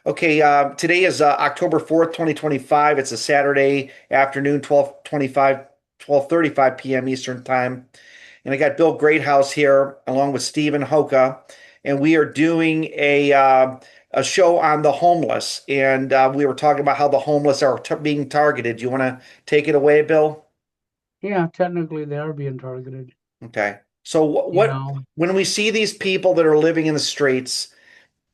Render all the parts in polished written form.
Okay, today is October 4th, 2025. It's a Saturday afternoon, 12:35 p.m. Eastern Time. And I got Bill Greathouse here along with Stephen Hoca, and we are doing a show on the homeless. And we were talking about how the homeless are being targeted. Do you want to take it away, Bill? Yeah, technically they are being targeted, Okay. So you know. when we see these people that are living in the streets,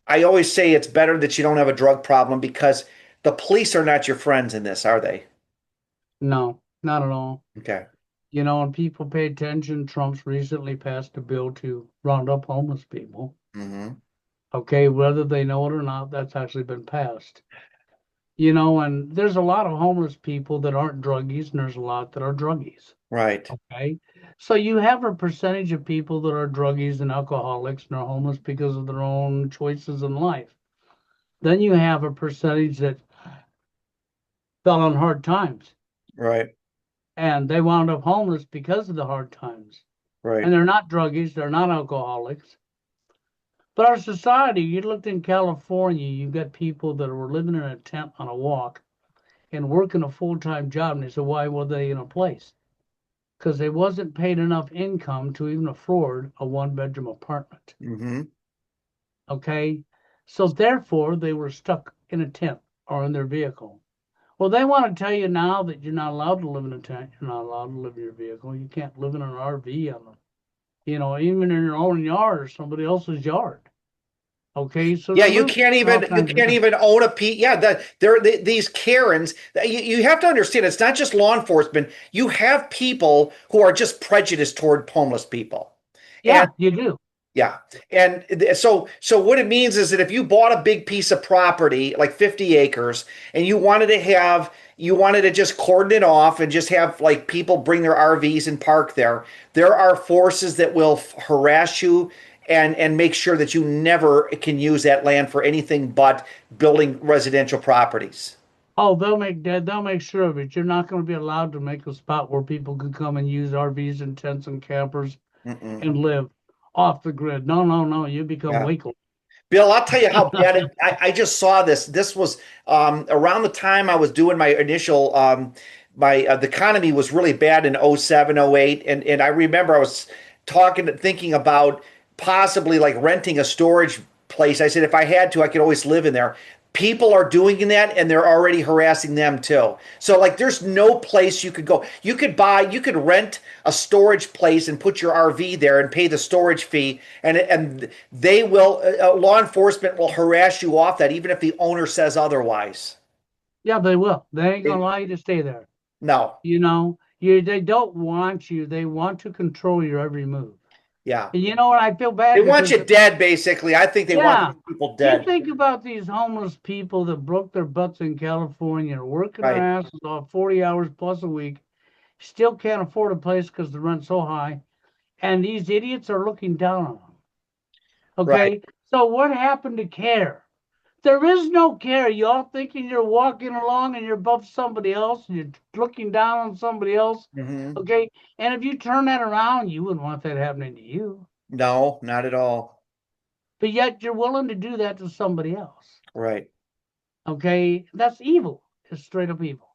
I always say it's better that you don't have a drug problem because the police are not your friends in this, are they? No, not at all. Okay. And people pay attention. Trump's recently passed a bill to round up homeless people. Hmm. Okay, whether they know it or not, that's actually been passed. And there's a lot of homeless people that aren't druggies, and there's a lot that are druggies. Right. Okay. So you have a percentage of people that are druggies and alcoholics and are homeless because of their own choices in life. Then you have a percentage that fell on hard times Right. and they wound up homeless because of the hard times. And Right. they're not druggies, they're not alcoholics. But our society, you looked in California, you got people that were living in a tent on a walk and working a full-time job. And they said, why were they in a place? Because they wasn't paid enough income to even afford a one-bedroom apartment. Hmm. Okay. So therefore, they were stuck in a tent or in their vehicle. Well, they want to tell you now that you're not allowed to live in a tent. You're not allowed to live in your vehicle. You can't live in an RV on even in your own yard or somebody else's yard. Okay, so Yeah, they're losing all you kinds of can't things. even own a P. Yeah, these Karens. You have to understand, it's not just law enforcement. You have people who are just prejudiced toward homeless people, and Yeah, you do. yeah. And so what it means is that if you bought a big piece of property, like 50 acres, and you wanted to just cordon it off and just have like people bring their RVs and park there are forces that will harass you and make sure that you never can use that land for anything but building residential properties. Oh, they'll make sure of it. You're not going to be allowed to make a spot where people can come and use RVs and tents and campers Mm-mm. and live off the grid. No, no, no. You become Yeah. Waco. Bill, I'll tell you how bad I just saw this. This was around the time I was doing my initial my the economy was really bad in '07, '08, and I remember I was thinking about possibly like renting a storage place. I said if I had to, I could always live in there. People are doing that and they're already harassing them too. So like there's no place you could go. You could rent a storage place and put your RV there and pay the storage fee and they will law enforcement will harass you off that even if the owner says otherwise. Yeah, they will. They ain't gonna They, allow you to stay there. no. They don't want you. They want to control your every move. Yeah. And you know what? I feel They bad want because you dead basically. I think they want yeah, these people you dead. think about these homeless people that broke their butts in California, working their Right. asses off 40 hours plus a week, still can't afford a place because the rent's so high, and these idiots are looking down on them. Right. Okay, so what happened to care? There is no care. Y'all thinking you're walking along and you're above somebody else and you're looking down on somebody else. Hmm. Okay. And if you turn that around, you wouldn't want that happening to you. No, not at all. But yet you're willing to do that to somebody else. Right. Okay. That's evil. It's straight up evil.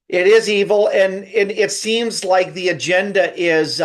It is evil, and it seems like the agenda is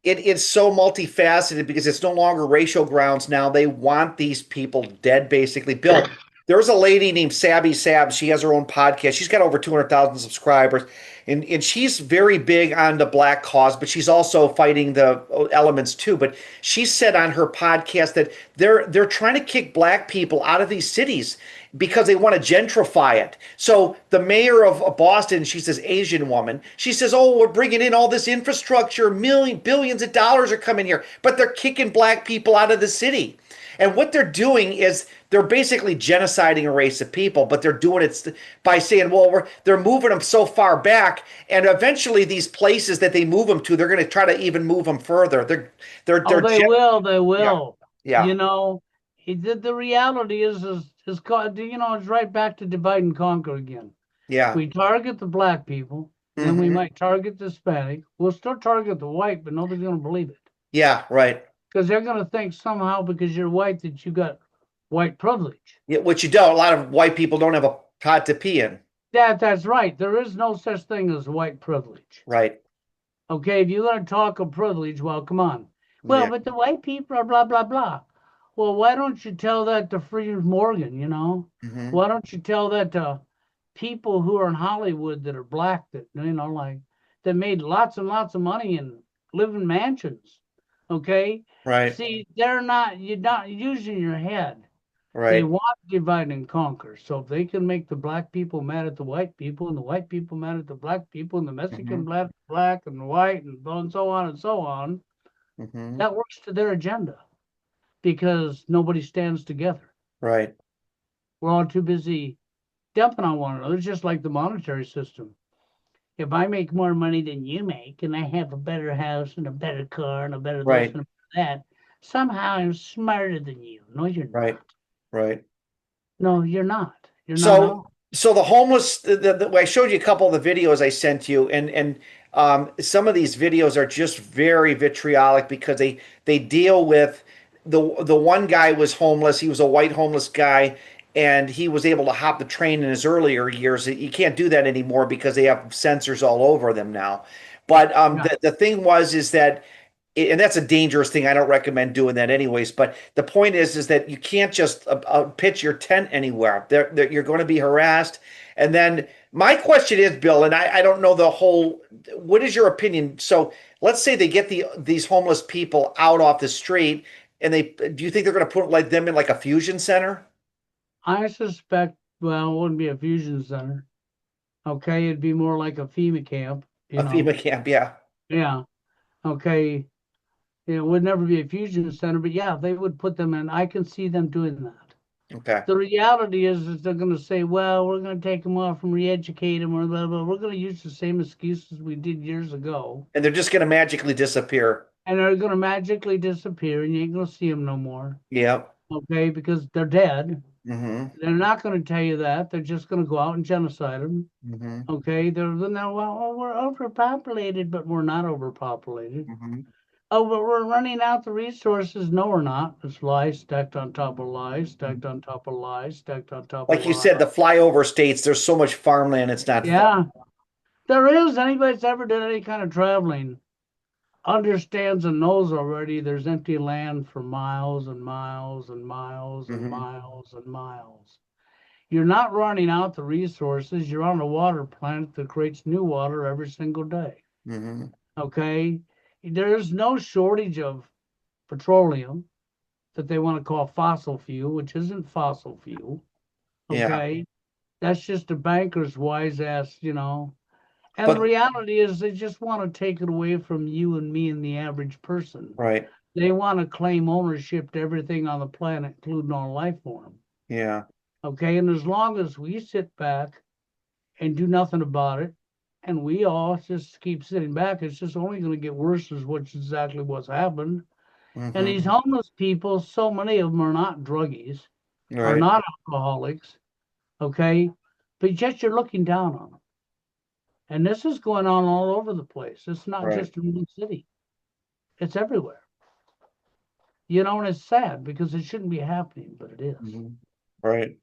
it's so multifaceted because it's no longer racial grounds now. They want these people dead, basically. Bill, there's a lady named Sabby Sabs. She has her own podcast. She's got over 200,000 subscribers, and she's very big on the black cause, but she's also fighting the elements too. But she said on her podcast that they're trying to kick black people out of these cities because they want to gentrify it. So the mayor of Boston, she's this Asian woman. She says, "Oh, we're bringing in all this infrastructure, billions of dollars are coming here, but they're kicking black people out of the city." And what they're doing is they're basically genociding a race of people, but they're doing it by saying, "Well, they're moving them so far back, and eventually these places that they move them to, they're going to try to even move them further." Oh, they will. They Yeah, will. yeah, You know, the reality is called, it's right back to divide and conquer again. yeah. We target the black people, then we Hmm. might target the Hispanic. We'll still target the white, but nobody's going to believe it. Yeah, right. because they're going to think somehow because you're white that you got white privilege. Yeah, which you don't. A lot of white people don't have a pot to pee in. That's right. There is no such thing as white privilege. Right. Okay, if you're going to talk of privilege, well, come on. Well, Yeah. but the white people are blah, blah, blah. Well, why don't you tell that to Freed Morgan, you know? Hmm. Why don't you tell that to people who are in Hollywood that are black that, you know, like that made lots and lots of money and live in mansions? Okay? Right. See, you're not using your head. They Right. want to divide and conquer. So if they can make the black people mad at the white people and the white people mad at the black people and the Hmm. Mexican black and white and so on and so on, Hmm. that works to their agenda because nobody stands together. Right. We're all too busy dumping on one another. It's just like the monetary system. If I make more money than you make and I have a better house and a better car and a better this Right. and a better that, somehow I'm smarter than you. No, you're Right. not. Right. No, you're not. You're not at So, all. so the homeless, I showed you a couple of the videos I sent you, and some of these videos are just very vitriolic because they deal with the one guy was homeless. He was a white homeless guy, and he was able to hop the train in his earlier years. You can't do that anymore because they have sensors all over them now. But Yeah. the thing was is that and that's a dangerous thing. I don't recommend doing that anyways. But the point is that you can't just pitch your tent anywhere. You're going to be harassed. And then my question is, Bill, and I don't know the whole. What is your opinion? So let's say they get these homeless people out off the street, and they do you think they're going to put like them in like a fusion center, I suspect, well, it wouldn't be a fusion center. Okay, it'd be more like a FEMA camp, a you FEMA know. camp? Yeah. Yeah. Okay. It would never be a fusion center, but yeah, they would put them in. I can see them doing that. Okay. The reality is they're going to say, well, we're going to take them off and re-educate them or blah, blah. We're going to use the same excuses we did years ago. And they're just going to magically disappear. And they're going to magically disappear and you ain't going to see them no more. Yeah. Okay, because they're dead. Mm-hmm. They're not going to tell you that. They're just going to go out and genocide them. Mm-hmm. Okay, they're now, well, oh, we're overpopulated, but we're not overpopulated. Mm-hmm. Oh, but we're running out the resources. No, we're not. It's lies stacked on top of lies, stacked on top of lies, stacked on top of Like you lies. said, the flyover states, there's so much farmland, it's not fun. Yeah, there is. Anybody that's ever done any kind of traveling understands and knows already there's empty land for miles and miles and miles and Hmm. miles and miles. You're not running out the resources. You're on a water plant that creates new water every single day. Hmm. Okay. There's no shortage of petroleum that they want to call fossil fuel, which isn't fossil fuel. Yeah. Okay. That's just a banker's wise ass, you know. And the But reality is they just want to take it away from you and me and the average person. right. They want to claim ownership to everything on the planet, including our life form. Yeah. Okay. And as long as we sit back and do nothing about it, and we all just keep sitting back, it's just only going to get worse, is what's exactly what's happened. And these Hmm. homeless people, so many of them are not druggies, are Right. not alcoholics, okay? But yet you're looking down on them. And this is going on all over the place. It's not Right. just in one city, it's everywhere. You know, and it's sad because it shouldn't be happening, but it is. Hmm. Right.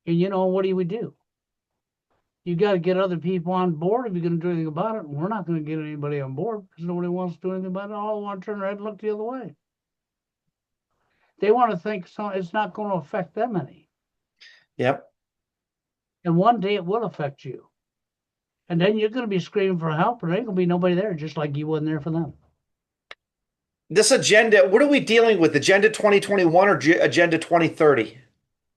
And you know, what do we do? You got to get other people on board if you're going to do anything about it. And we're not going to get anybody on board because nobody wants to do anything about it. All want to turn their head and look the other way. They want to think so it's not going to affect them any. Yep. And one day it will affect you. And then you're going to be screaming for help, and there ain't going to be nobody there, just like you wasn't there for them. This agenda, what are we dealing with? Agenda 2021 or Agenda 2030?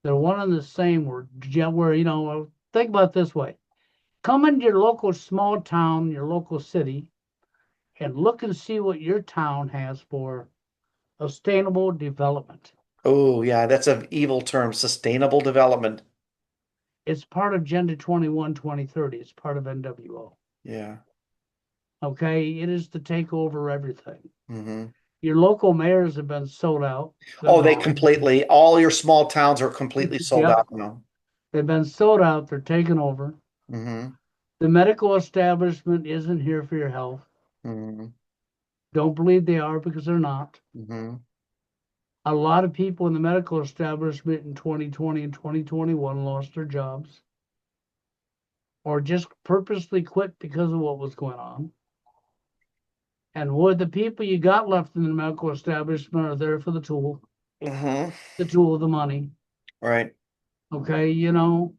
They're one and the same. Where you know, think about it this way: come into your local small town, your local city, and look and see what your town has for sustainable development. Oh, yeah, that's an evil term, sustainable development. It's part of Agenda 21, 2030. It's part of NWO. Yeah. Okay, it is to take over everything. Hmm. Your local mayors have been sold out. They're Oh, they gone. completely, all your small towns are completely sold Yep, out now. they've been sold out. They're taken over. Hmm. The medical establishment isn't here for your health. Hmm. Don't believe they are because they're not. Hmm. A lot of people in the medical establishment in 2020 and 2021 lost their jobs or just purposely quit because of what was going on. And what the people you got left in the medical establishment are there for Hmm. the tool of the money. Right. Okay, you know,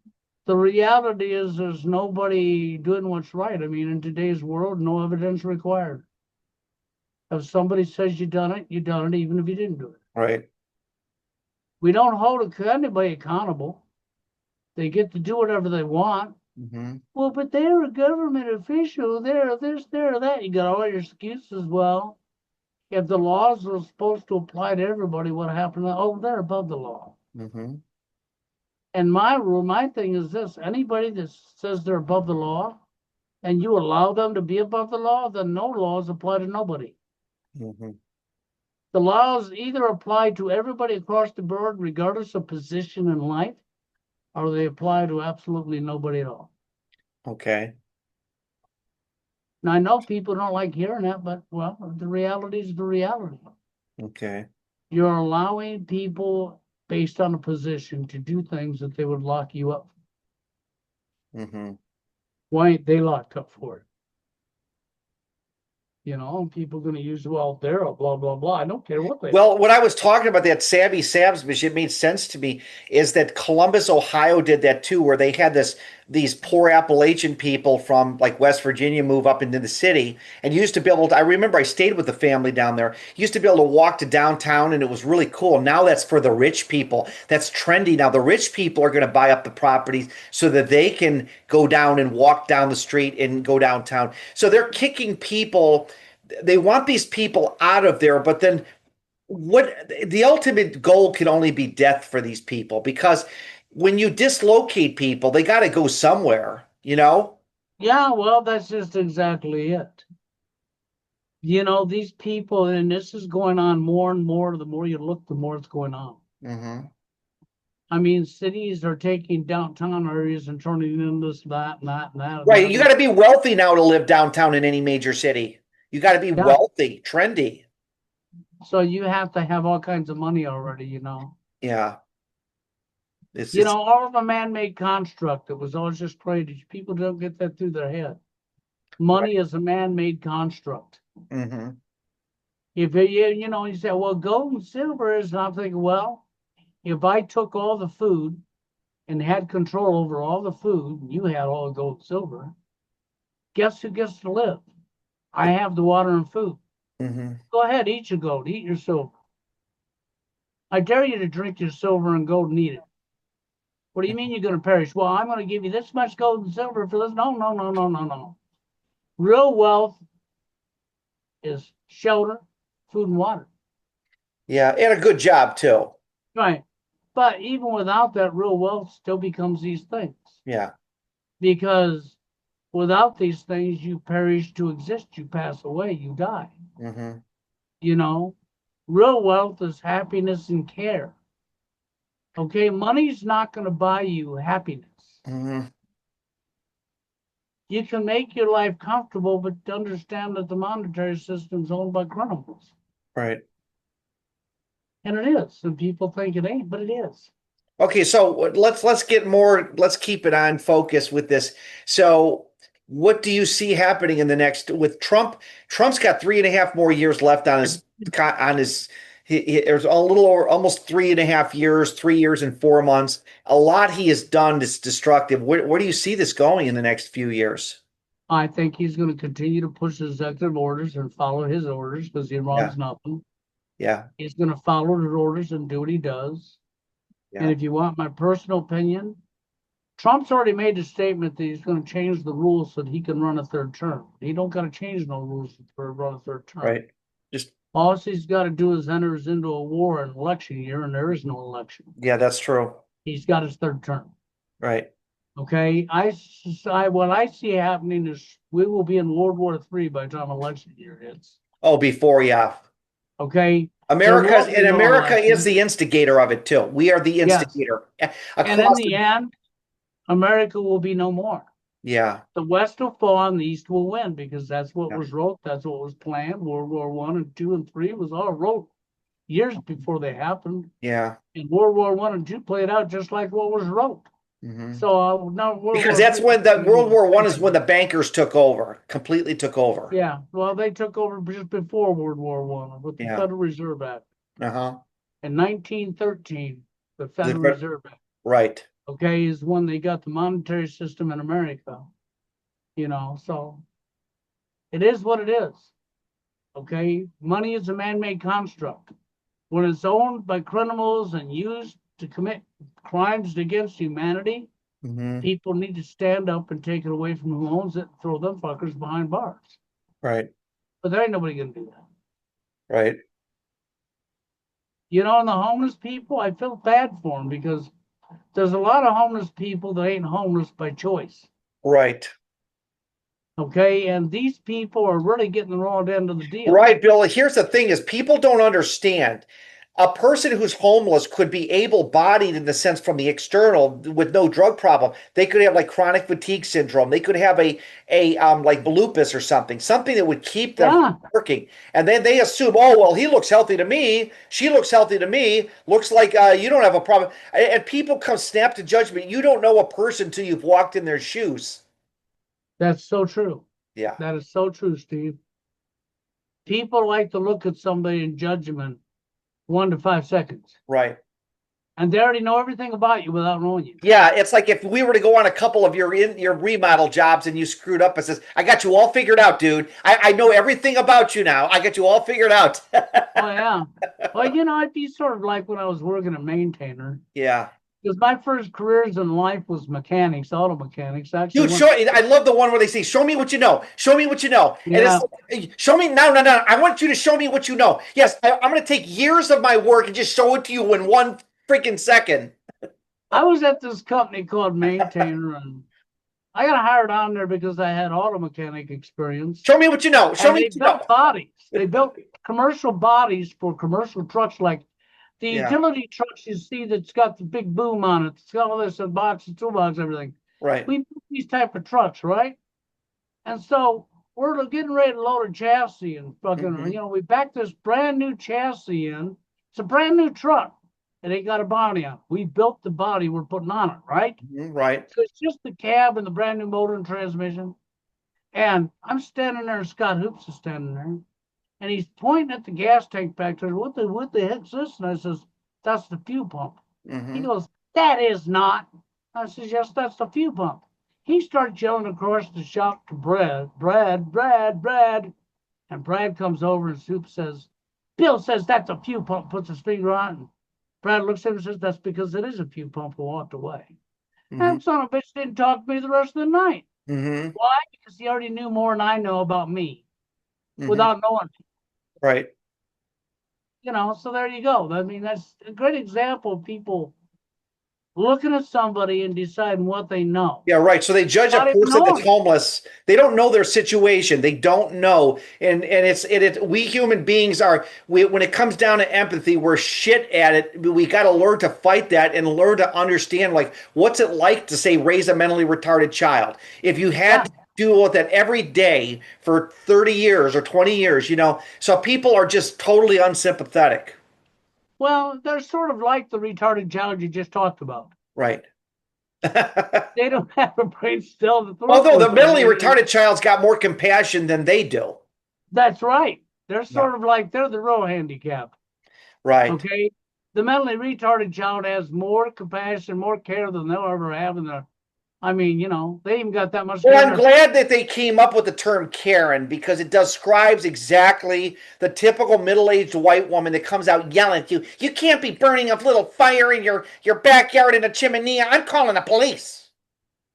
the reality is there's nobody doing what's right. I mean, in today's world, no evidence required. If somebody says you done it, even if you didn't do it. Right. We don't hold anybody accountable. They get to do whatever they want. Hmm. Well, but they're a government official. They're this, they're that. You got all your excuses. Well, if the laws were supposed to apply to everybody, what happened? Oh, they're above the law. Hmm. And my rule, my thing is this: anybody that says they're above the law, and you allow them to be above the law, then no laws apply to nobody. Hmm. The laws either apply to everybody across the board, regardless of position in life, or they apply to absolutely nobody at all. Okay. Now, I know people don't like hearing that, but well, the reality is the reality. Okay. You're allowing people based on a position to do things that they would lock you up. Hmm. Why ain't they locked up for it? You know, people going to use, well, they're a blah, blah, blah. I don't care what they are. Well, what I was talking about that Savvy Sabs mission, it made sense to me, is that Columbus, Ohio did that too, where they had these poor Appalachian people from like West Virginia move up into the city and used to be able to, I remember I stayed with the family down there, used to be able to walk to downtown and it was really cool. Now that's for the rich people. That's trendy. Now the rich people are going to buy up the properties so that they can go down and walk down the street and go downtown. So they're kicking people, they want these people out of there, but then what the ultimate goal can only be death for these people because when you dislocate people, they got to go somewhere, you know? Yeah, well, that's just exactly it. You know, these people, and this is going on more and more. The more you look, the more it's going on. Hmm. I mean, cities are taking downtown areas and turning them this, that, and that, and that, and Right. that. You got to be wealthy now to live downtown in any major city. You got to be Yeah. wealthy, trendy. So you have to have all kinds of money already, you know. Yeah. It's You it's know, all of a man-made construct that was always just created. People don't get that through their head. right. Money is a man-made construct. Hmm. If you know, you say, well, gold and silver is, and I'm thinking, well, if I took all the food and had control over all the food, and you had all the gold and silver, guess who gets to live? I have the water and food. Hmm. Go ahead, eat your gold, eat your silver. I dare you to drink your silver and gold and eat it. What do you mean you're going to perish? Well, I'm going to give you this much gold and silver for this. No, no, no, no, no, no. Real wealth is shelter, food, and water. Yeah, and a good job too. Right. But even without that, real wealth still becomes these things. Yeah. Because without these things, you perish to exist, you pass away, you die. Hmm. You know, real wealth is happiness and care. Okay, money's not going to buy you happiness. Hmm. You can make your life comfortable, but understand that the monetary system is owned by criminals. Right. And it is. And people think it ain't, but it is. Okay, so let's get more, let's keep it on focus with this. So what do you see happening in the next with Trump? Trump's got 3.5 more years left on his there's a little over almost 3.5 years, 3 years and 4 months. A lot he has done that's destructive. Where do you see this going in the next few years? I think he's going to continue to push executive orders and follow his orders because he Yeah, runs nothing. yeah, He's going to follow his orders and do what he does. And yeah. if you want my personal opinion, Trump's already made a statement that he's going to change the rules so that he can run a third term. He don't got to change no rules for run a third term. Right. Just All he's got to do is enter us into a war in election year, and there is no election. yeah, that's true. He's got his third term. Right. Okay, what I see happening is we will be in World War III by the time election year hits. Oh, before, yeah. Okay, there America's will be and no America is election. the instigator of it too. We are the Yes, instigator and in across the the end, America will be no more. Yeah. The West will fall and the East will win because that's what Yeah. was wrote. That's what was planned. World War One and Two and Three was all wrote years before they happened. Yeah. And World War One and Two played out just like what was wrote. Hmm. So now World Because War that's Three when is the going to be World the War One is when second. the bankers took over, completely took over. Yeah, well, they took over just before World War One with the Yeah. Federal Reserve Act Uh-huh. in 1913. The The Federal Fed- Reserve Act, Right. okay, is when they got the monetary system in America. So it is what it is. Okay, money is a man-made construct. When it's owned by criminals and used to commit crimes against humanity, Hmm. people need to stand up and take it away from who owns it and throw them fuckers behind bars. Right. But there ain't nobody gonna do that. Right. And the homeless people, I feel bad for them because there's a lot of homeless people that ain't homeless by choice. Right. Okay, and these people are really getting the wrong end of the deal. Right, Bill. Here's the thing is people don't understand. A person who's homeless could be able-bodied in the sense from the external with no drug problem. They could have like chronic fatigue syndrome. They could have a like lupus or something that would keep them from Yeah, working. And then they assume, oh well, he looks healthy to me. She looks healthy to me. Looks like you don't have a problem. And people come snap to judgment. You don't know a person till you've walked in their shoes. that's so true. Yeah. That is so true, Steve. People like to look at somebody in judgment 1 to 5 seconds, Right. and they already know everything about you without knowing you. Yeah, it's like if we were to go on a couple of your remodel jobs and you screwed up and says, "I got you all figured out, dude. I know everything about you now. I got you all figured out." Oh yeah. Well, it'd be sort of like when I was working a maintainer, Yeah, because my first careers in life was mechanics, auto mechanics. I actually dude. went. I love the one where they say, "Show me what you know. Show me what you know," and it's Yeah, like, show me no, no, no. I want you to show me what you know. Yes, I'm going to take years of my work and just show it to you in one freaking second. I was at this company called Maintainer, and I got hired on there because I had auto mechanic experience. Show me what you know. Show And me they what you know. built bodies. They built commercial bodies for commercial trucks, like the Yeah, utility trucks you see that's got the big boom on it. It's got all this and boxes, toolbox, everything. right. We built these type of trucks, right? And so we're getting ready to load a chassis and fucking, Hmm. we backed this brand new chassis in. It's a brand new truck. And it got a body on it. We built the body we're putting on it, right? Right. So it's just the cab and the brand new motor and transmission. And I'm standing there, and Scott Hoops is standing there, and he's pointing at the gas tank back there. What the heck's this? And I says, that's the fuel pump. He Hmm. goes, that is not. I says, yes, that's the fuel pump. He starts yelling across the shop to Brad. And Brad comes over and Soup says, Bill says that's a fuel pump, puts his finger on it. And Brad looks at him and says, that's because it is a fuel pump, and walked away. Hmm. That son of a bitch didn't talk to me the rest of the night. Hmm. Why? Because he already knew more than I know about me Hmm. without knowing. Right. So there you go. I mean, that's a great example of people looking at somebody and deciding what they know Yeah, right. So they judge a without even person that's knowing. homeless. They don't know their situation. They don't know, and we human beings are when it comes down to empathy, we're shit at it. We got to learn to fight that and learn to understand like what's it like to say raise a mentally retarded child. If you Yeah. had to deal with that every day for 30 years or 20 years, so people are just totally unsympathetic. Well, they're sort of like the retarded child you just talked about. Right. They don't have a brain still to look Although the with it. I mentally mean, retarded child's got more compassion than they do. that's right. They're Yeah. sort of like they're the real handicap. Right. Okay. The mentally retarded child has more compassion, more care than they'll ever have in their. I mean, they even got that much Well, care in I'm their. glad that they came up with the term Karen because it describes exactly the typical middle-aged white woman that comes out yelling at you. You can't be burning a little fire in your backyard in a chimney. I'm calling the police.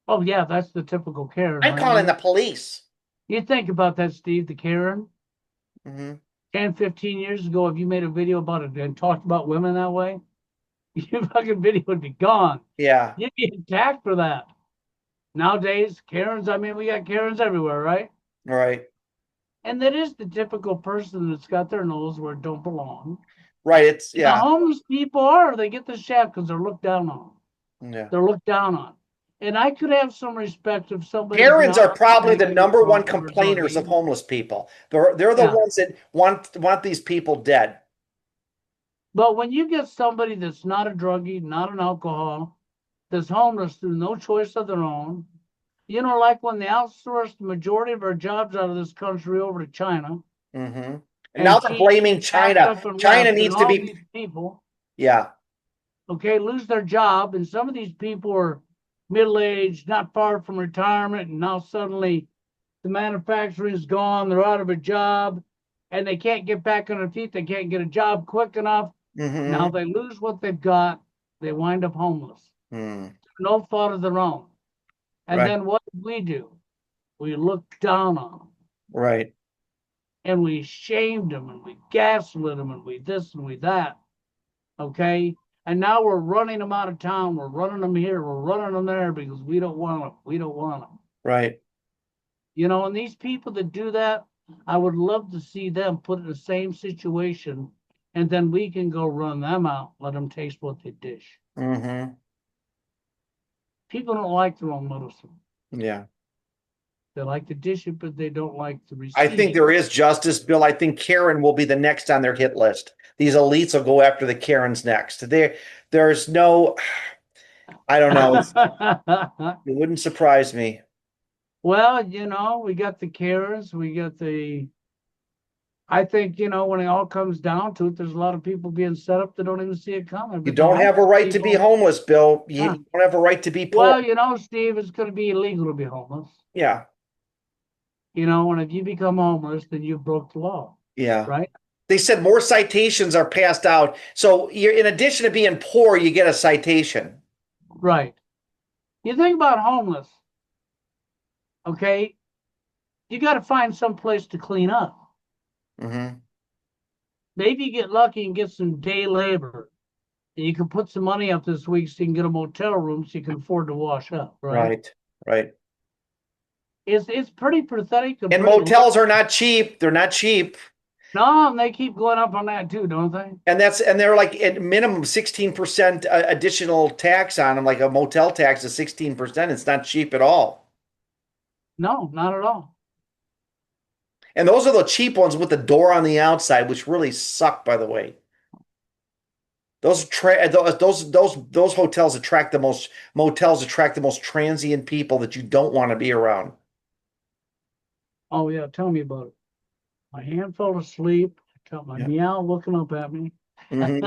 Oh yeah, that's the typical Karen I'm right calling there. the police. You think about that, Steve, the Karen. Hmm. 10, 15 years ago, if you made a video about it and talked about women that way, your fucking video would be gone. Yeah. You'd be attacked for that. Nowadays, Karens, I mean, we got Karens everywhere, right? Right. And that is the typical person that's got their nose where it don't belong. Right. It's And the yeah. homeless people they get the shaft because they're looked down on. Yeah. They're looked down on. And I could have some respect if somebody's Karens not are probably the making a number one drunk or a complainers of druggie. homeless people. They're the Yeah. ones that want these people dead. But when you get somebody that's not a druggie, not an alcohol, that's homeless through no choice of their own, like when they outsourced the majority of our jobs out of this country over to China, Hmm. And now and they're blaming TP packed China. up and China left, and needs to all be, these people, yeah. okay, lose their job. And some of these people are middle-aged, not far from retirement, and now suddenly the manufacturing is gone, they're out of a job, and they can't get back on their feet, they can't get a job quick enough. Now Hmm. they lose what they've got, they wind up homeless. Mm. No fault of their own. And Right, then what did we do? We looked down on them right. and we shamed them and we gaslit them and we this and we that. Okay. And now we're running them out of town. We're running them here. We're running them there because we don't want them. We don't want them. Right. And these people that do that, I would love to see them put in the same situation, and then we can go run them out, let them taste what they dish. Hmm. People don't like their own medicine. Yeah. They like to dish it, but they don't like to I think receive. there is justice, Bill. I think Karen will be the next on their hit list. These elites will go after the Karens next. There's no, I don't know. It wouldn't surprise me. Well, we got the Karens, I think, when it all comes down to it, there's a lot of people being set up that don't even see it coming. You But the don't have a homeless right to be people, homeless, Bill. You huh? don't have a right to be poor. Well, Steve, it's going to be illegal to be homeless. Yeah. And if you become homeless, then you broke the law, Yeah. right? They said more citations are passed out. So you're in addition to being poor, you get a citation. Right. You think about homeless, okay? You got to find some place to clean up. Hmm. Maybe you get lucky and get some day labor. And you can put some money up this week so you can get a motel room so you can afford to wash up, right? Right. Right. It's pretty pathetic and And pretty low. motels are not cheap. They're not cheap. No, and they keep going up on that too, don't they? And they're like at minimum 16% additional tax on them, like a motel tax is 16%. It's not cheap at all. No, not at all. And those are the cheap ones with the door on the outside, which really suck, by the way. Those hotels attract the most motels attract the most transient people that you don't want to be around. Oh yeah, tell me about it. My hand fell asleep. I got my Yeah. meow looking up at me. Hmm.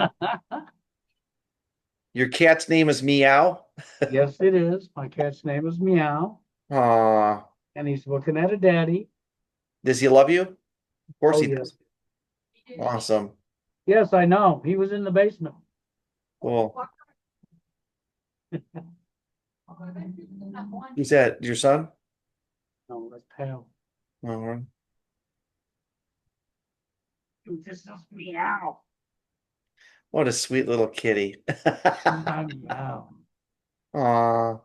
Your cat's name is Meow. Yes, it is. My cat's name is Meow, Aw. and he's looking at a daddy. Does he love you? Of course Oh he yes. does. Awesome. Yes, I know. He was in the basement. Cool. Who's that? Your son? No, that's Pal. All right. This is Meow. What a sweet little kitty. Meow. Aw.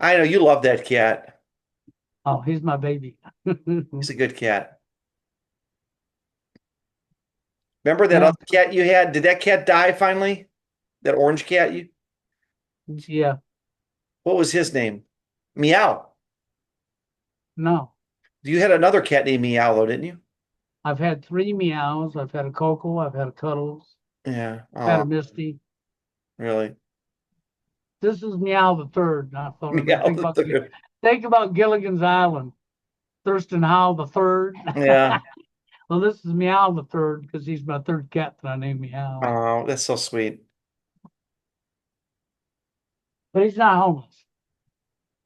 I know you love that cat. Oh, he's my baby. He's a good cat. Remember that Yeah, other cat you had? Did that cat die finally? That orange cat you? yeah. What was his name? Meow. No, You had another cat named Meow though, didn't you? I've had 3 meows. I've had a Coco. I've had a Cuddles. Yeah. Had a Oh, Misty. really? This is Meow the third. And I thought I'd Meow the third. think about Gilligan's Island. Thurston Howell the third. Yeah. Well, this is Meow the third because he's my third cat that I named Meow. Oh, that's so sweet. But he's not homeless.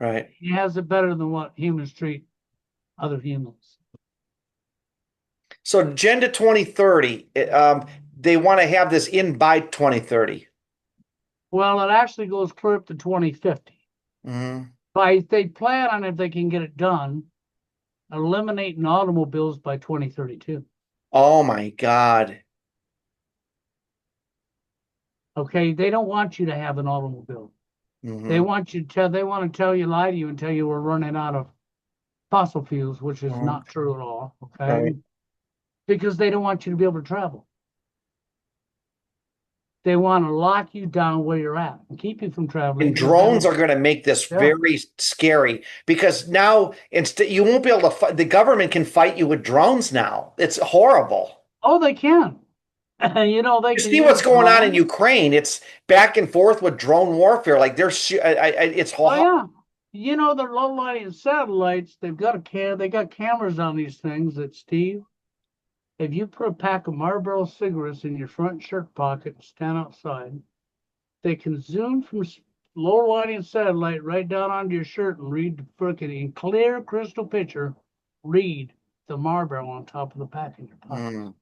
Right. He has it better than what humans treat other humans. So Agenda 2030, they want to have this in by 2030. Well, it actually goes clear up to 2050. Hmm. They plan on, if they can get it done, eliminating automobiles by 2032. Oh my God. Okay, they don't want you to have an automobile. They Hmm. want they want to tell you, lie to you, and tell you we're running out of fossil fuels, which is Hmm. not true at all. Okay, Right. because they don't want you to be able to travel. They want to lock you down where you're at and keep you from And traveling because they drones don't. are going to make this Yeah. very scary because now instead you won't be able to fight. The government can fight you with drones now. It's horrible. Oh, they can. They You can see use what's going on in drones. Ukraine? It's back and forth with drone warfare. Like it's Oh yeah. The low-lying satellites, they got cameras on these things that, Steve, if you put a pack of Marlboro cigarettes in your front shirt pocket and stand outside, they can zoom from low-lying satellite right down onto your shirt and read the frickin' in clear crystal picture, read the Marlboro on top of the pack in your pocket. Mm,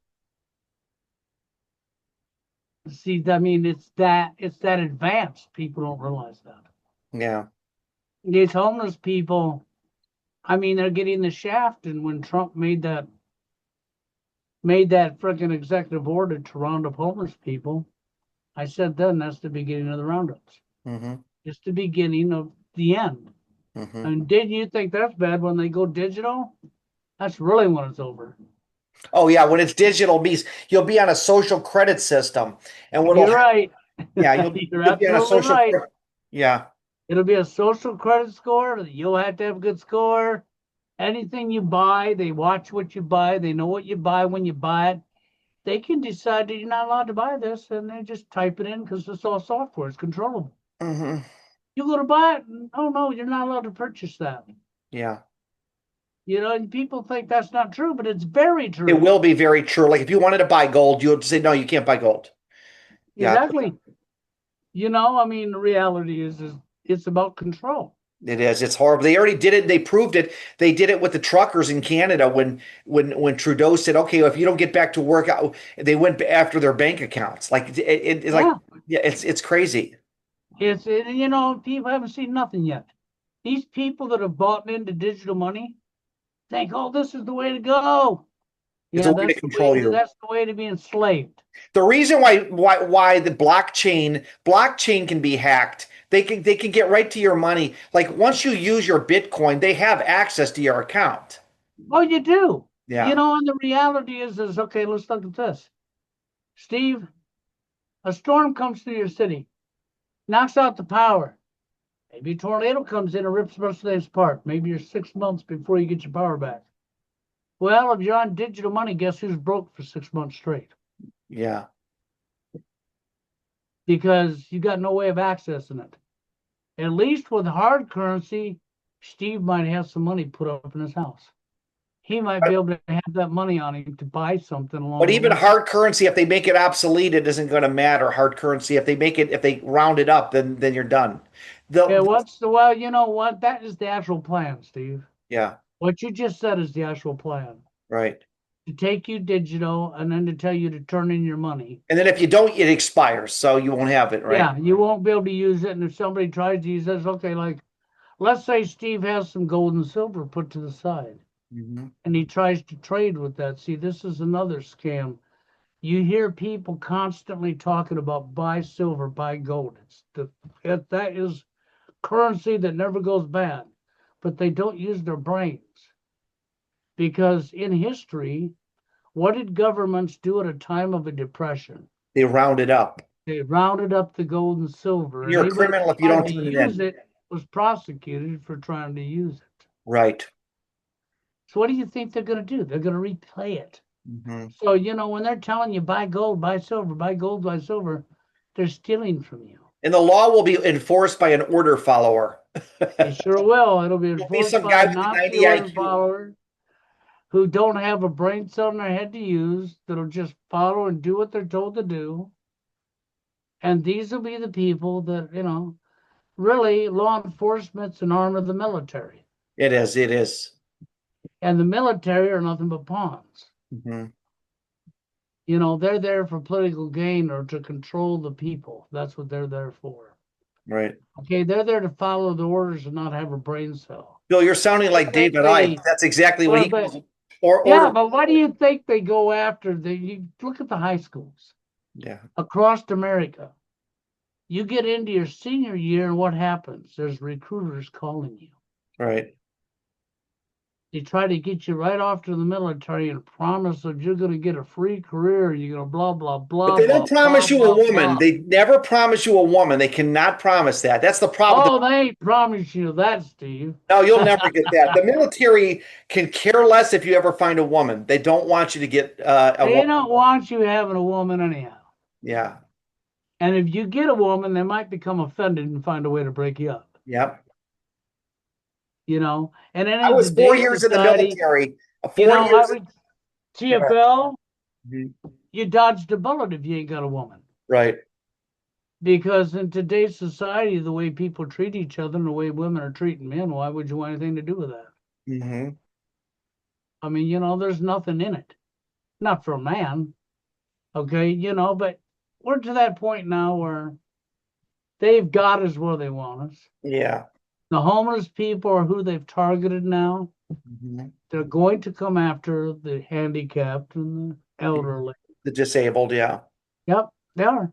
See, I mean, it's that advanced. People don't realize that. yeah. These homeless people, I mean, they're getting the shaft. And when Trump made that freaking executive order to round up homeless people, I said then that's the beginning of the roundups. Hmm. It's the beginning of the end. Hmm. And didn't you think that's bad when they go digital? That's really when it's over. Oh yeah, when it's digital means you'll be on a social credit system, and what'll You're right. yeah You're you'll be on a absolutely social right. yeah. It'll be a social credit score. You'll have to have a good score. Anything you buy, they watch what you buy. They know what you buy when you buy it. They can decide that you're not allowed to buy this, and they just type it in because it's all software. It's controllable. Hmm. You go to buy it, and, oh no, you're not allowed to purchase that. Yeah. And people think that's not true, but it's very It true. will be very true. Like if you wanted to buy gold, you would say no, you can't buy gold. Yeah, Exactly. I mean, the reality is it's about control. it is. It's horrible. They already did it. They proved it. They did it with the truckers in Canada when Trudeau said, "Okay, well, if you don't get back to work," they went after their bank accounts. Like it's like Yeah, yeah, it's crazy. people haven't seen nothing yet. These people that have bought into digital money think, oh, this is the way to go. It's a Yeah, way to control you. that's the way to be enslaved. The reason why the blockchain can be hacked. They can get right to your money. Like once you use your Bitcoin, they have access to your account. Oh, you do. Yeah. And the reality is okay, let's look at this. Steve, a storm comes through your city, knocks out the power. Maybe a tornado comes in and rips most of things apart. Maybe you're 6 months before you get your power back. Well, if you're on digital money, guess who's broke for 6 months straight? Yeah. Because you got no way of accessing it. At least with hard currency, Steve might have some money put up in his house. He might be able to have that money on him to buy something But along the even way. hard currency, if they make it obsolete, it isn't going to matter. Hard currency, if they round it up, then you're done. Yeah, The well, you know what? That is the actual plan, Steve. yeah, What you just said is the actual plan. right. To take you digital and then to tell you to turn in your money. And then if you don't, it expires, so you won't have it, right? Yeah, you won't be able to use it. And if somebody tries to use it, okay, like let's say Steve has some gold and silver put to the side Hmm. and he tries to trade with that. See, this is another scam. You hear people constantly talking about buy silver, buy gold. That is currency that never goes bad, but they don't use their brains because in history, what did governments do at a time of a depression? They round it up. They rounded up the gold and silver, And and you're a anybody criminal that if you tried don't to turn it use in. it was prosecuted for trying to use it. Right. So what do you think they're going to do? They're going to replay it. Hmm. So, when they're telling you buy gold, buy silver, buy gold, buy silver, they're stealing from you. And the law will be enforced by an order follower. They sure will. It'll be There'll be enforced some by guy with a Nazi 90 order IQ. followers who don't have a brain cell in their head to use, that'll just follow and do what they're told to do. And these will be the people that, really law enforcement's an arm of the military. It is. It is. And the military are nothing but pawns. Hmm. They're there for political gain or to control the people. That's what they're there for. Right. Okay, they're there to follow the orders and not have a brain cell. Bill, you're sounding They, like they, David Icke. they That's exactly what well, he but calls or yeah, order. but what do you think they go after? You look at the high schools Yeah. across America. You get into your senior year, and what happens? There's recruiters calling you. Right. They try to get you right off to the military and promise that you're going to get a free career. You're going to blah, blah, But blah, they don't blah, blah, promise you a blah, woman. blah. They never promise you a woman. They cannot promise that. That's the problem. Oh, they ain't promised you that, Steve. No, you'll never get that. The military can care less if you ever find a woman. They don't want you to get a They woman. don't want you having a woman anyhow. Yeah. And if you get a woman, they might become offended and find a way to break you up, Yep. you know. And then I in was 4 today's years in the society, military. you Four know, years. Yeah. TFL, Mhm. you dodged a bullet if you ain't got a woman. Right. Because in today's society, the way people treat each other and the way women are treating men, why would you want anything to do with that? Hmm. I mean, there's nothing in it. Not for a man, okay, but we're to that point now where they've got us where they want us. Yeah. The homeless people are who they've targeted now. Hmm. They're going to come after the handicapped and the elderly. The disabled. Yeah. Yep, they are.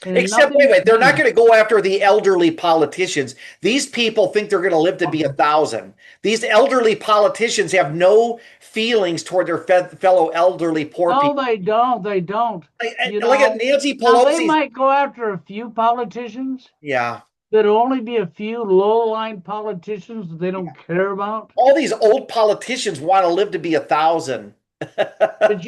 And Except, nothing wait, they're not changed. going to go after the elderly politicians. These people think they're going to live to be 1,000. These elderly politicians have no feelings toward their fellow elderly poor No, people. they don't. They don't. Look at Nancy Now they Pelosi's. might go after a few politicians. Yeah. There'll only be a few low-line politicians that they don't care about. All these old politicians want to live to be 1,000. But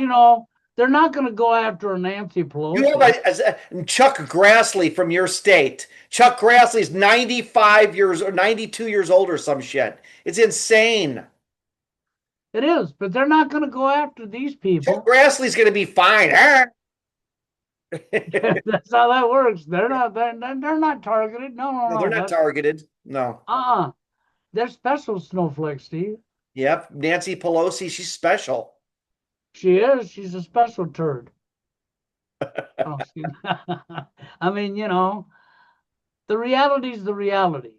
they're not going to go after a Nancy You have Pelosi. Chuck Grassley from your state. Chuck Grassley's 95 years or 92 years old or some shit. It's insane. It is, but they're not going to go after these Chuck people. Grassley's going to be fine. Ah. That's how that works. They're not targeted. No, no, No, they're no. not That targeted. No. they're special snowflakes, Steve. Yep. Nancy Pelosi, she's special. She is. She's a special turd. Oh, excuse me. I mean, the reality is the reality.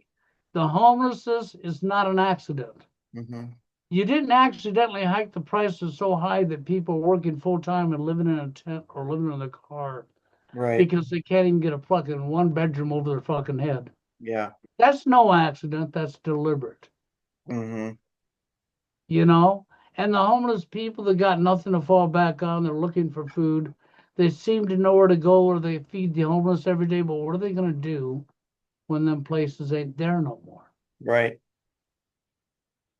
The homelessness is not an accident. Hmm. You didn't accidentally hike the prices so high that people are working full time and living in a tent or living in a car Right. because they can't even get a fucking one bedroom over their fucking head. Yeah. That's no accident. That's deliberate, Hmm. you know? And the homeless people that got nothing to fall back on, they're looking for food. They seem to know where to go where they feed the homeless every day, but what are they going to do when them places ain't there no more? Right.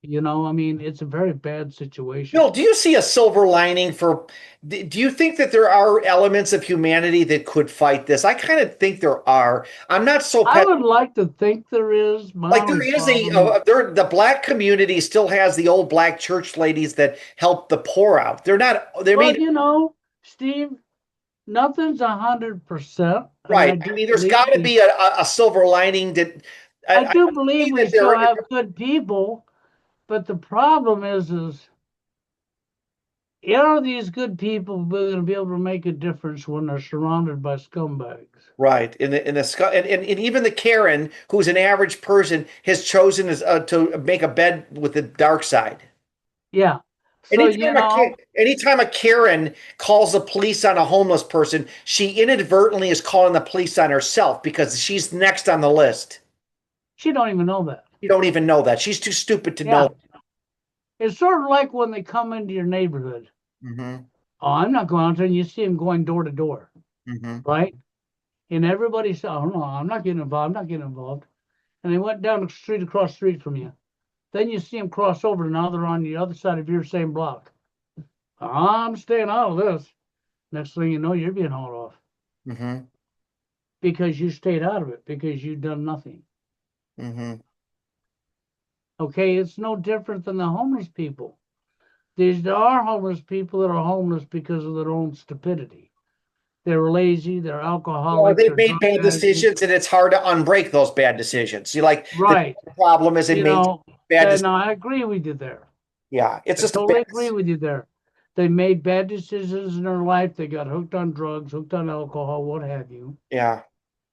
I mean, it's a very bad situation. Bill, do you see a silver lining for? Do you think that there are elements of humanity that could fight this? I kind of think there are. I'm not so I pet. would like to think there is. My Like there only is a problem, the black community still has the old black church ladies that help the poor out. They're not. They well, mean Steve, nothing's 100%, and I right. I do mean, there's believe got to we, be a silver lining that I I do believe see we that still there. have good people, but the problem is, are these good people going to be able to make a difference when they're surrounded by scumbags? Right. And even the Karen, who's an average person, has chosen to make a bed with the dark side. Yeah. So, Anytime a Karen calls the police on a homeless person, she inadvertently is calling the police on herself because she's next on the list. she don't even know that. You don't even know that. She's too stupid to Yeah. know. It's sort of like when they come into your neighborhood. Hmm. Oh, I'm not going out there, and you see them going door to door, Hmm. right? And everybody said, "Oh no, I'm not getting involved. I'm not getting involved." And they went down the street across the street from you. Then you see them cross over, and now they're on the other side of your same block. I'm staying out of this. Next thing you know, you're being hauled off Hmm. because you stayed out of it because you've done nothing. Hmm. Okay, it's no different than the homeless people. There are homeless people that are homeless because of their own stupidity. They're lazy, they're Or alcoholic, they've they're made drug bad addicts. decisions, and it's hard to unbreak those bad decisions. You like the Right. problem is they You made know, bad and decisions. I agree with you there. Yeah, it's I just a totally bad. agree with you there. They made bad decisions in their life. They got hooked on drugs, hooked on alcohol, what have you. Yeah,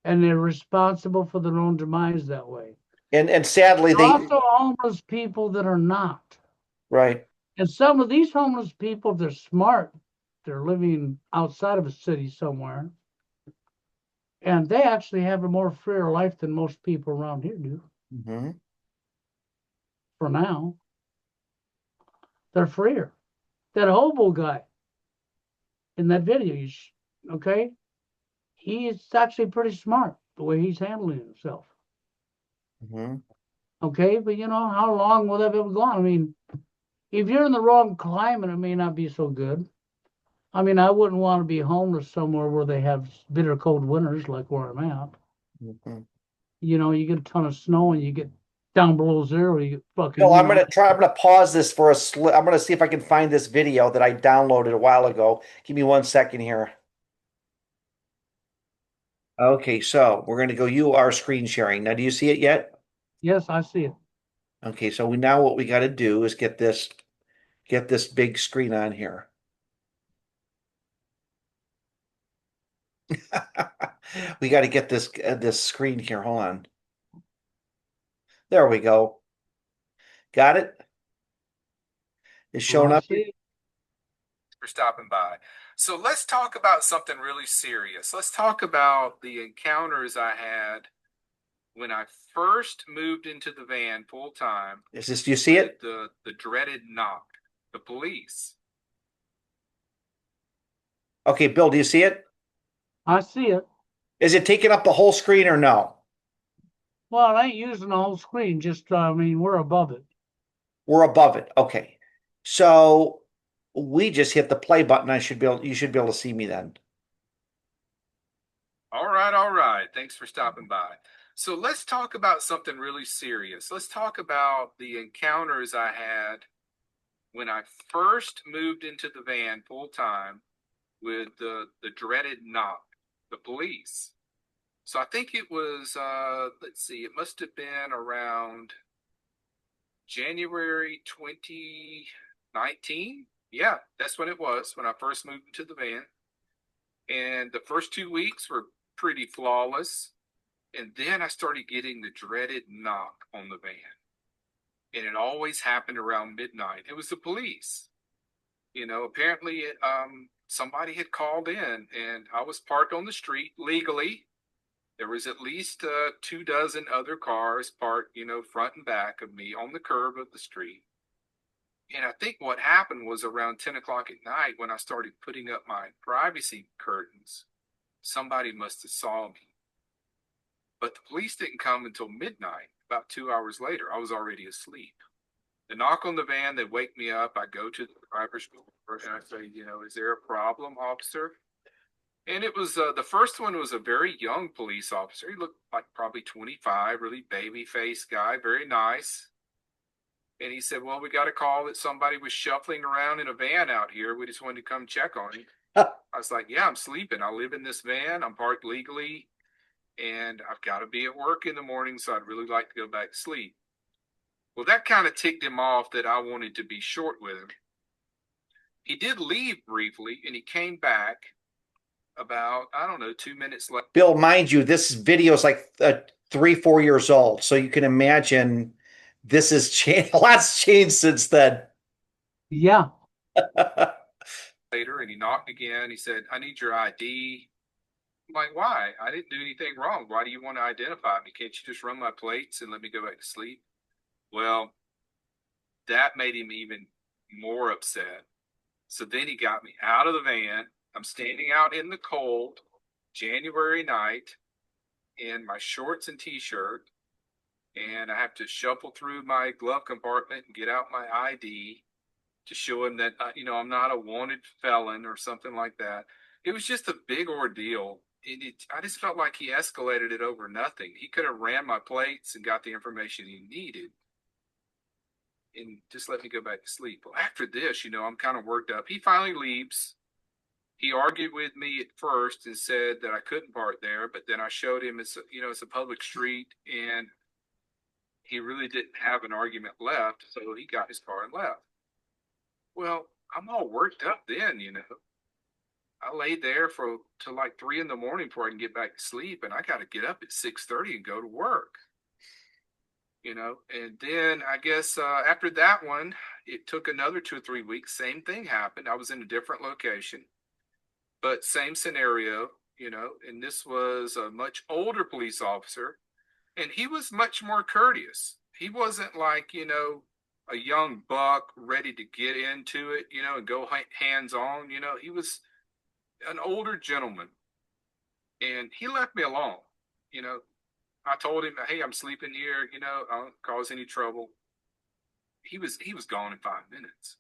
And they're responsible for their own demise that way. and sadly There are they also homeless people that are not. right. And some of these homeless people, they're smart. They're living outside of a city somewhere. And they actually have a more freer life than most people around here do Hmm. for now. They're freer. That hobo guy in that video, okay, he is actually pretty smart the way he's handling himself. Mhm. Okay, but how long will that be going? I mean, if you're in the wrong climate, it may not be so good. I mean, I wouldn't want to be homeless somewhere where they have bitter cold winters like where I'm at. Mhm. You get a ton of snow and you get down below zero, you get fucking, Bill, I'm gonna pause this for I'm gonna see if I can find this video that I downloaded a while ago. Give me 1 second here. Okay, so we're gonna go you are screen sharing. Now, do you see it yet? yes, I see it. Okay, so we now what we gotta do is get this big screen on here. We got to get this screen here. Hold on. There we go. Got it? It's showing I up. see it. For stopping by. So let's talk about something really serious. Let's talk about the encounters I had when I first moved into the van full time Is this, do you see with it? the dreaded knock, the police. Okay, Bill, do you see it? I see it. Is it taking up the whole screen or no? Well, I ain't using the whole screen, just, I mean, we're above it. We're above it. Okay. So we just hit the play button. You should be able to see me then. All right, all right. Thanks for stopping by. So let's talk about something really serious. Let's talk about the encounters I had when I first moved into the van full time with the dreaded knock, the police. So I think it was let's see, it must have been around January 2019. Yeah, that's when it was when I first moved into the van. And the first 2 weeks were pretty flawless. And then I started getting the dreaded knock on the van. And it always happened around midnight. It was the police. Apparently somebody had called in and I was parked on the street legally. There was at least 2 dozen other cars parked, front and back of me on the curb of the street. And I think what happened was around 10 o'clock at night when I started putting up my privacy curtains, somebody must have saw me. But the police didn't come until midnight. About 2 hours later, I was already asleep. They knock on the van, they wake me up. I go to the driver's door and I say, is there a problem, officer? And it was the first one was a very young police officer. He looked like probably 25, really baby faced guy, very nice. And he said, well, we got a call that somebody was shuffling around in a van out here. We just wanted to come check on him. I was like, yeah, I'm sleeping. I live in this van. I'm parked legally and I've got to be at work in the morning. So I'd really like to go back to sleep. Well, that kind of ticked him off that I wanted to be short with him. He did leave briefly and he came back about, I don't know, 2 minutes later. Bill, mind you, this video is like 3, 4 years old. So you can imagine this has changed. A lot's changed since then. Yeah. Later, and he knocked again. He said, I need your ID. I'm like, why? I didn't do anything wrong. Why do you want to identify me? Can't you just run my plates and let me go back to sleep? Well, that made him even more upset. So then he got me out of the van. I'm standing out in the cold, January night, in my shorts and t-shirt, and I have to shuffle through my glove compartment and get out my ID to show him that I'm not a wanted felon or something like that. It was just a big ordeal. I just felt like he escalated it over nothing. He could have ran my plates and got the information he needed and just let me go back to sleep. Well, after this, I'm kind of worked up. He finally leaves. He argued with me at first and said that I couldn't park there, but then I showed him it's a public street and he really didn't have an argument left, so he got his car and left. Well, I'm all worked up then. I laid there for till like 3 in the morning before I can get back to sleep, and I got to get up at 6:30 and go to work. And then I guess after that one, it took another 2 or 3 weeks. Same thing happened. I was in a different location, but same scenario. And this was a much older police officer, and he was much more courteous. He wasn't like a young buck ready to get into it, and go hands on. He was an older gentleman, and he left me alone. You know, I told him, "Hey, I'm sleeping here. I don't cause any trouble." He was gone in 5 minutes.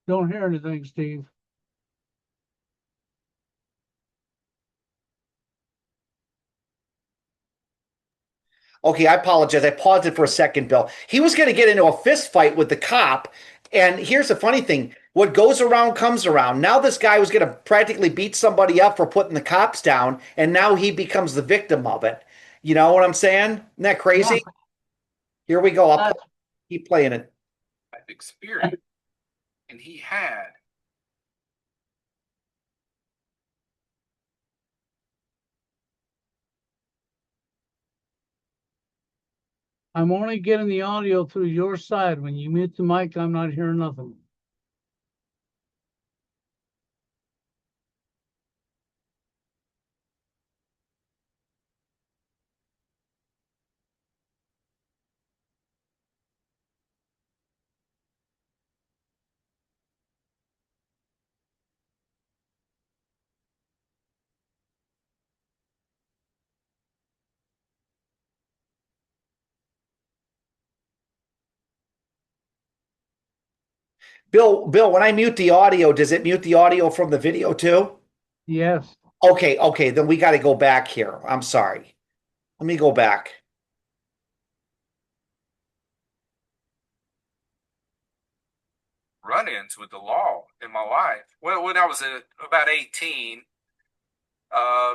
Don't hear anything, Steve. Okay, I apologize. I paused it for a second, Bill. He was going to get into a fist fight with the cop. And here's the funny thing, what goes around comes around. Now, this guy was going to practically beat somebody up for putting the cops down. And now he becomes the victim of it. You know what I'm saying? Isn't that Yeah, crazy? Here we go. that's, Keep playing it. Experience, and he had. I'm only getting the audio through your side. When you mute the mic, I'm not hearing nothing. Bill, when I mute the audio, does it mute the audio from the video too? Yes. Okay, then we got to go back here. I'm sorry. Let me go back. Run-ins with the law in my life. Well, when I was about 18,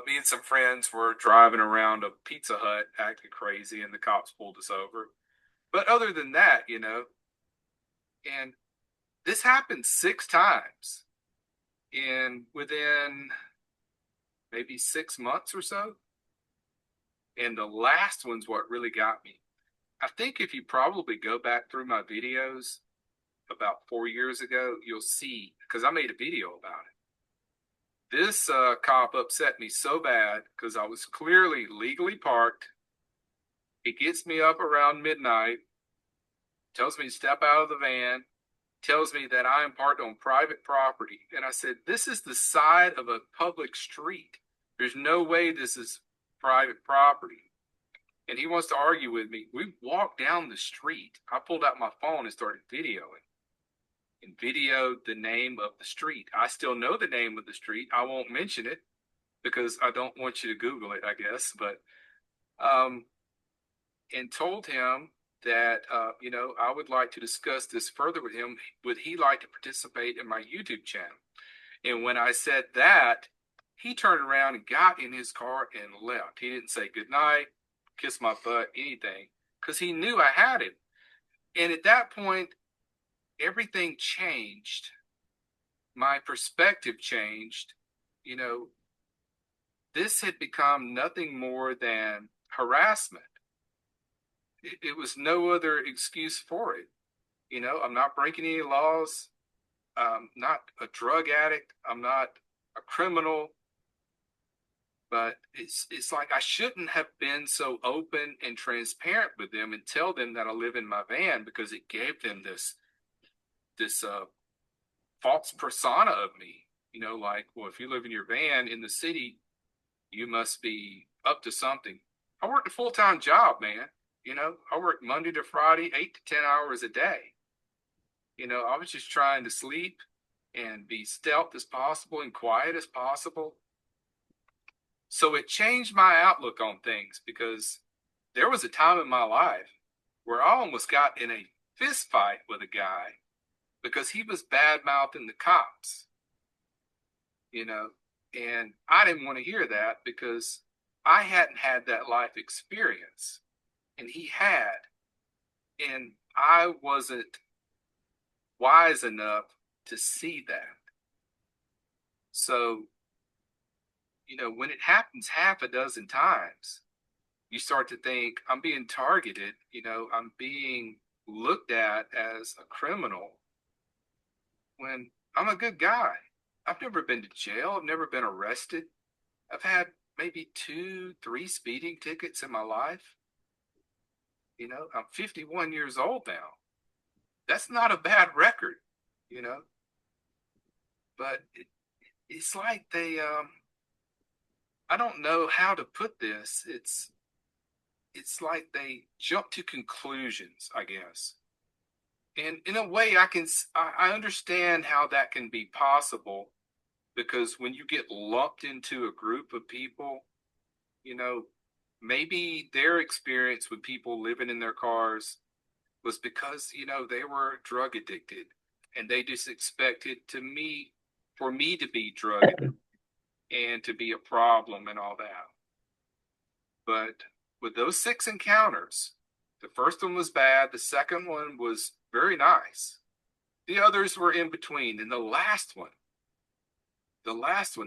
me and some friends were driving around a Pizza Hut acting crazy, and the cops pulled us over. But other than that, and this happened 6 times in within maybe 6 months or so. And the last one's what really got me. I think if you probably go back through my videos about 4 years ago, you'll see, because I made a video about it. This cop upset me so bad because I was clearly legally parked. He gets me up around midnight, tells me to step out of the van, tells me that I am parked on private property. And I said, this is the side of a public street. There's no way this is private property. And he wants to argue with me. We walked down the street. I pulled out my phone and started videoing and videoed the name of the street. I still know the name of the street. I won't mention it because I don't want you to Google it, I guess. But, and told him that, I would like to discuss this further with him. Would he like to participate in my YouTube channel? And when I said that, he turned around and got in his car and left. He didn't say goodnight, kiss my butt, anything, because he knew I had him. And at that point, everything changed. My perspective changed. This had become nothing more than harassment. It was no other excuse for it. I'm not breaking any laws. I'm not a drug addict. I'm not a criminal. But it's like I shouldn't have been so open and transparent with them and tell them that I live in my van, because it gave them this false persona of me. Like, well, if you live in your van in the city, you must be up to something. I worked a full-time job, man. I worked Monday to Friday, 8 to 10 hours a day. I was just trying to sleep and be stealth as possible and quiet as possible. So it changed my outlook on things, because there was a time in my life where I almost got in a fist fight with a guy because he was bad-mouthing the cops, and I didn't want to hear that because I hadn't had that life experience, and he had, and I wasn't wise enough to see that. So, when it happens half a dozen times, you start to think, I'm being targeted, I'm being looked at as a criminal when I'm a good guy. I've never been to jail. I've never been arrested. I've had maybe 2, 3 speeding tickets in my life. I'm 51 years old now. That's not a bad record, but it's like they, I don't know how to put this. It's like they jump to conclusions, I guess. And in a way, I understand how that can be possible, because when you get lumped into a group of people, maybe their experience with people living in their cars was because, they were drug addicted, and they just expected for me to be drug addicted and to be a problem and all that. But with those 6 encounters, the first one was bad. The second one was very nice. The others were in between. And the last one,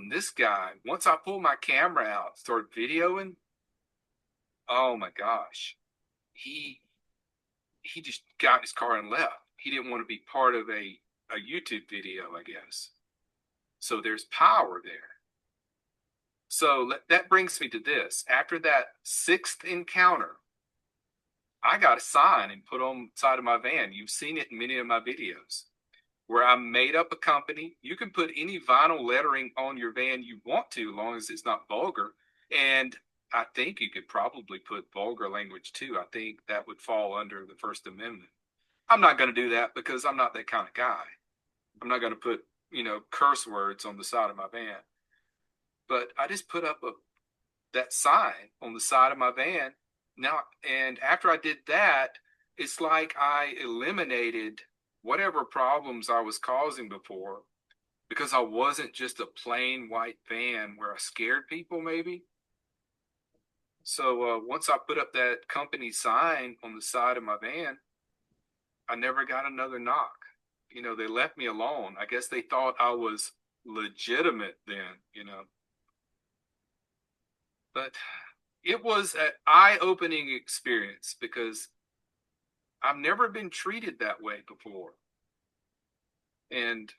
this guy, once I pulled my camera out, started videoing, oh my gosh, he just got in his car and left. He didn't want to be part of a YouTube video, I guess. So there's power there. So that brings me to this. After that 6th encounter, I got a sign and put on the side of my van. You've seen it in many of my videos, where I made up a company. You can put any vinyl lettering on your van you want to, as long as it's not vulgar. And I think you could probably put vulgar language too. I think that would fall under the First Amendment. I'm not going to do that because I'm not that kind of guy. I'm not going to put, curse words on the side of my van. But I just put up that sign on the side of my van. Now, and after I did that, it's like I eliminated whatever problems I was causing before because I wasn't just a plain white van where I scared people, maybe. So once I put up that company sign on the side of my van, I never got another knock. They left me alone. I guess they thought I was legitimate then. But it was an eye-opening experience because I've never been treated that way before. And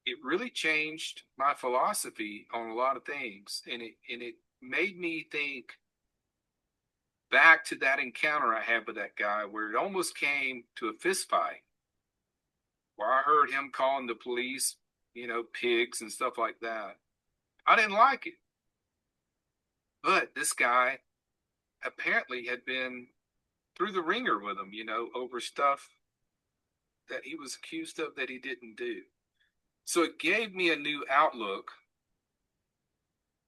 it really changed my philosophy on a lot of things. And it made me think back to that encounter I had with that guy where it almost came to a fist fight, where I heard him calling the police, pigs and stuff like that. I didn't like it. But this guy apparently had been through the ringer with him, over stuff that he was accused of that he didn't do. So it gave me a new outlook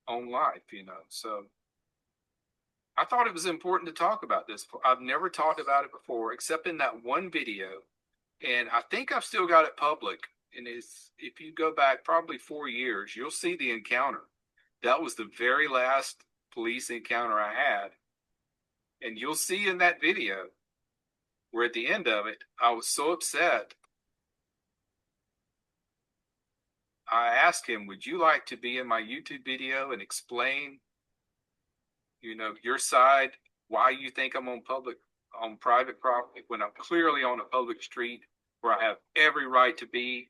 on life. So I thought it was important to talk about this. I've never talked about it before, except in that one video. And I think I've still got it public. And if you go back probably 4 years, you'll see the encounter. That was the very last police encounter I had. And you'll see in that video where at the end of it, I was so upset. I asked him, would you like to be in my YouTube video and explain, your side, why you think I'm on private property when I'm clearly on a public street where I have every right to be?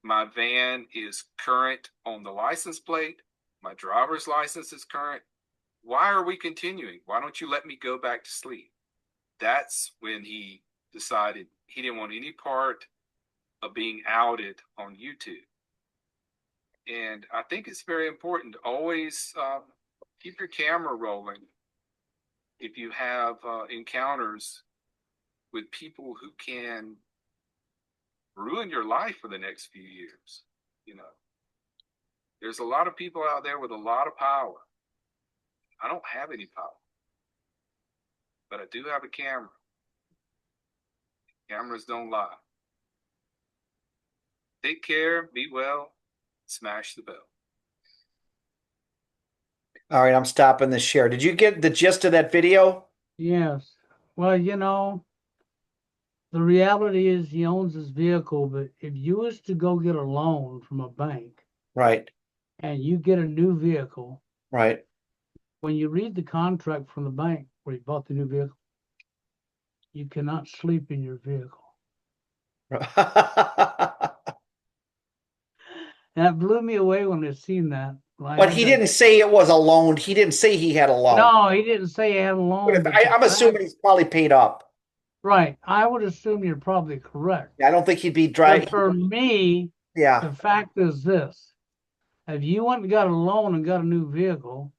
My van is current on the license plate. My driver's license is current. Why are we continuing? Why don't you let me go back to sleep? That's when he decided he didn't want any part of being outed on YouTube. And I think it's very important to always keep your camera rolling if you have encounters with people who can ruin your life for the next few years. There's a lot of people out there with a lot of power. I don't have any power, but I do have a camera. Cameras don't lie. Take care, be well, smash the bell. All right, I'm stopping the share. Did you get the gist of that video? Yes. Well, the reality is he owns his vehicle, but if you was to go get a loan from a bank Right, and you get a new vehicle, right. when you read the contract from the bank where you bought the new vehicle, you cannot sleep in your vehicle. And that blew me away when I seen that. But he didn't say it was a loan. He didn't say he had a loan. No, he didn't say he had a loan. But I'm assuming he's probably paid up. Right. I would assume you're probably correct. Yeah, I don't think he'd be But driving. for me, Yeah, the fact is this. If you went and got a loan and got a new vehicle,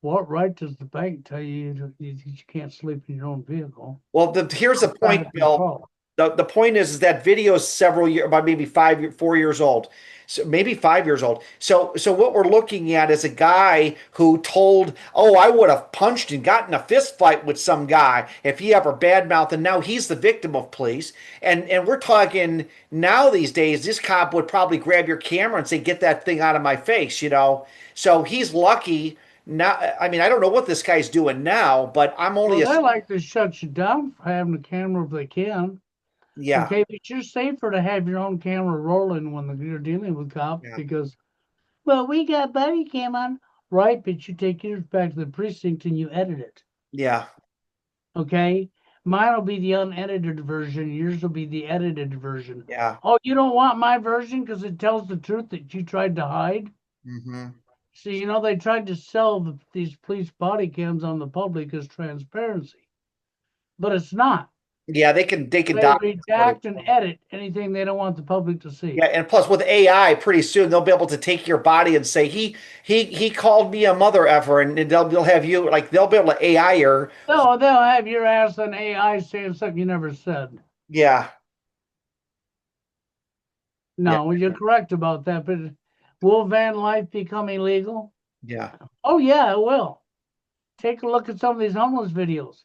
what right does the bank tell you you can't sleep in your own vehicle? well, here's the point, Bill. The point is that video is several years, about maybe 4 years old. So maybe 5 years old. So what we're looking at is a guy who told, "Oh, I would have punched and gotten a fist fight with some guy if he ever badmouthed," and now he's the victim of police. And we're talking now these days, this cop would probably grab your camera and say, "Get that thing out of my face," So he's lucky. Now, I mean, I don't know what this guy's doing now, but I'm only Well, they like to shut you down for having a camera if they can. yeah. Okay, but you're safer to have your own camera rolling when you're dealing with cops Yeah. because, well, we got body cam on, right? But you take yours back to the precinct and you edit it. Yeah. Okay, mine will be the unedited version. Yours will be the edited version. Yeah. Oh, you don't want my version because it tells the truth that you tried to hide. Mm-hmm. See, they tried to sell these police body cams on the public as transparency, but it's not. Yeah, they can They document redact and edit anything they don't want the public to see. Yeah, and plus with AI, pretty soon they'll be able to take your body and say he called me a mother effer, and they'll have you they'll be able to AI your No, they'll have your ass on AI saying something you never said. yeah. Yeah. No, you're correct about that, but will van life become illegal? Yeah. Oh yeah, it will. Take a look at some of these homeless videos.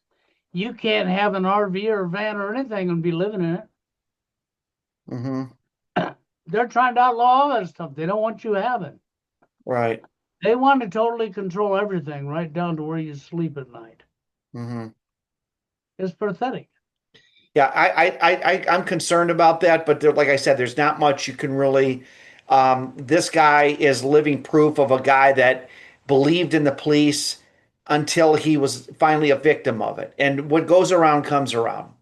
You can't have an RV or a van or anything and be living in it. Hmm. They're trying to outlaw all that stuff. They don't want you having. Right. They want to totally control everything, right down to where you sleep at night. Hmm. It's pathetic. Yeah, I'm concerned about that, but like I said, there's not much you can really. This guy is living proof of a guy that believed in the police until he was finally a victim of it. And what goes around comes around.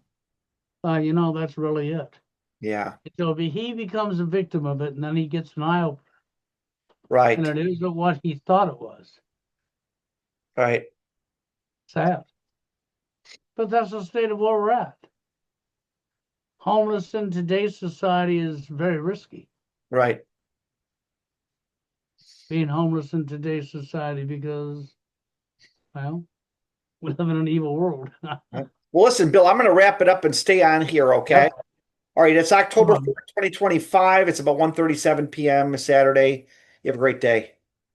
That's really it. Yeah, So he becomes a victim of it, and then he gets an eye opener, and right, it isn't what he thought it was. right, Sad. But that's the state of where we're at. Homeless in today's society is very risky. right. Being homeless in today's society because, well, we live in an evil world. Well, listen, Bill, I'm going to wrap it up and stay on here, okay? Yep. All right, it's October Um, 4th, 2025. It's about 1:37 p.m. Saturday. You have a great day.